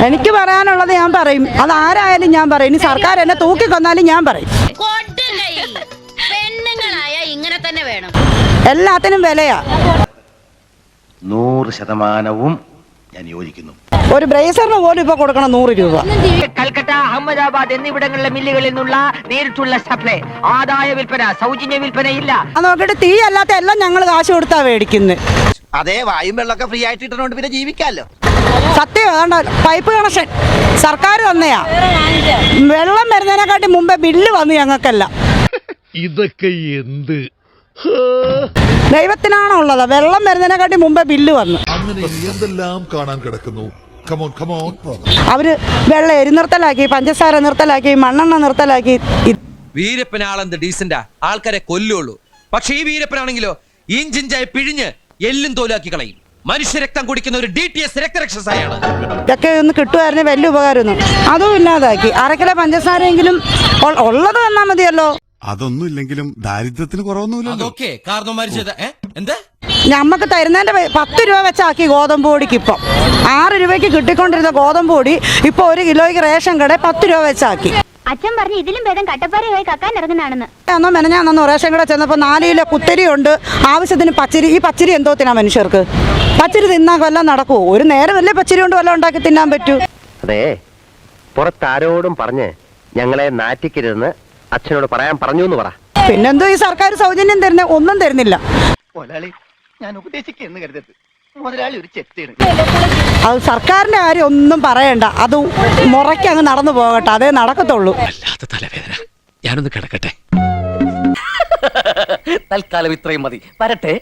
എനിക്ക് പറയാനുള്ളത് ഞാൻ പറയും. അത് ആരായാലും ഞാൻ പറയും. ഇനി സർക്കാർ എന്നെ തൂക്കിക്കൊന്നാലും ഞാൻ പറയും. ഇങ്ങനെ തന്നെ വേണം. എല്ലാത്തിനും വിലയാ. 100% ഞാൻ യോജിക്കുന്നു. ഒരു ബ്രേസറിന് പോലും ഇപ്പൊ കൊടുക്കണം 100 രൂപ. കൽക്കട്ട, അഹമ്മദാബാദ് എന്നിവിടങ്ങളിലെ മില്ലുകളിൽ നിന്നുള്ള നേരിട്ടുള്ള സപ്ലൈ, ആദായ വിൽപ്പന, സൗജന്യ വിൽപ്പന ഇല്ല. നോക്കിട്ട് തീ അല്ലാത്ത എല്ലാം ഞങ്ങൾ കാശ് കൊടുത്താ മേടിക്കുന്നത്. അതെ, വായും വെള്ളമൊക്കെ ഫ്രീ ആയിട്ട് ഇട്ടുകൊണ്ട് പിന്നെ ജീവിക്കാമല്ലോ. സത്യം. അതുകൊണ്ട് പൈപ്പ് കണക്ഷൻ സർക്കാർ തന്നെയാ. വെള്ളം വരുന്നതിനെക്കാട്ടി മുമ്പേ ബില്ല് വന്നു ഞങ്ങൾക്കല്ല. ഇതൊക്കെ എന്ത് ദൈവത്തിനാണോ ഉള്ളത്? വെള്ളം വരുന്നതിനെക്കാട്ടി മുമ്പേ ബില്ല് വന്നു. അങ്ങനെ എന്തെല്ലാം കാണാൻ കിടക്കുന്നു. അവര് വെള്ളം എരിനിർത്തലാക്കി, പഞ്ചസാര നിർത്തലാക്കി, മണ്ണെണ്ണ നിർത്തലാക്കി. വീരപ്പൻ ആളെന്ത് ഡീസന്റാ, ആൾക്കാരെ കൊല്ലുള്ളൂ. പക്ഷെ ഈ വീരപ്പനാണെങ്കിലോ ഇഞ്ചിഞ്ചായി പിഴിഞ്ഞ് എല്ലും തോലാക്കി കളയും. മനുഷ്യരക്തം കുടിക്കുന്ന ഒരു DTS രക്തരക്ഷസായാണ്. ഇതൊക്കെ ഒന്ന് കിട്ടുമായിരുന്നു വലിയ ഉപകാരമൊന്നും. അതും ഇല്ലാതാക്കി. അരക്കിലോ പഞ്ചസാരയെങ്കിലും ഉള്ളത് തന്നാ മതിയല്ലോ. അതൊന്നും ഇല്ലെങ്കിലും ദാരിദ്ര്യത്തിന് കുറവൊന്നുമില്ല. ഞമ്മക്ക് തരുന്നതിന്റെ 10 രൂപ വെച്ചാക്കി ഗോതമ്പ് പൊടിക്ക്. ഇപ്പം 6 രൂപയ്ക്ക് കിട്ടിക്കൊണ്ടിരുന്ന ഗോതമ്പ് പൊടി ഇപ്പൊ 1 കിലോയ്ക്ക് റേഷൻ കട 10 രൂപ വെച്ചാക്കി. അച്ഛൻ പറഞ്ഞു ഇതിലും ഭേദം കട്ടപ്പാറയായി കക്കാൻ ഇറങ്ങുന്നതാണെന്ന്. എന്നോ മെനഞ്ഞാന്നോ റേഷൻ കട ചെന്നപ്പോ 4 കിലോ കുത്തരി ഉണ്ട്, ആവശ്യത്തിന് പച്ചരി. ഈ പച്ചരി എന്തോത്തിനാ മനുഷ്യർക്ക്? പച്ചരി തിന്നാൻ വല്ലതും നടക്കുവോ? ഒരു നേരം വല്ലേ പച്ചരി കൊണ്ട് വല്ലതും ഉണ്ടാക്കി തിന്നാൻ പറ്റൂ? അതെ, പുറത്താരോടും പറഞ്ഞ് ഞങ്ങളെ നാറ്റിക്കരുതെന്ന് അച്ഛനോട് പറയാൻ പറഞ്ഞു എന്ന് പറ. പിന്നെന്തോ ഈ സർക്കാർ സൗജന്യം തരുന്ന ഒന്നും തരുന്നില്ല. ഞാൻ ഉപദേശിക്കുന്നു കരുതരുത്. മുതലാളി ഒരു ചെത്തിയാണ്. അത് സർക്കാരിന്റെ കാര്യം ഒന്നും പറയണ്ട. അത് മുറയ്ക്ക് അങ്ങ് നടന്നു പോകട്ടെ, അതേ നടക്കത്തുള്ളൂ. അല്ലാത്ത തലവേദന. ഞാനൊന്ന് കിടക്കട്ടെ. തൽക്കാലം ഇത്രയും മതി. വരട്ടെ.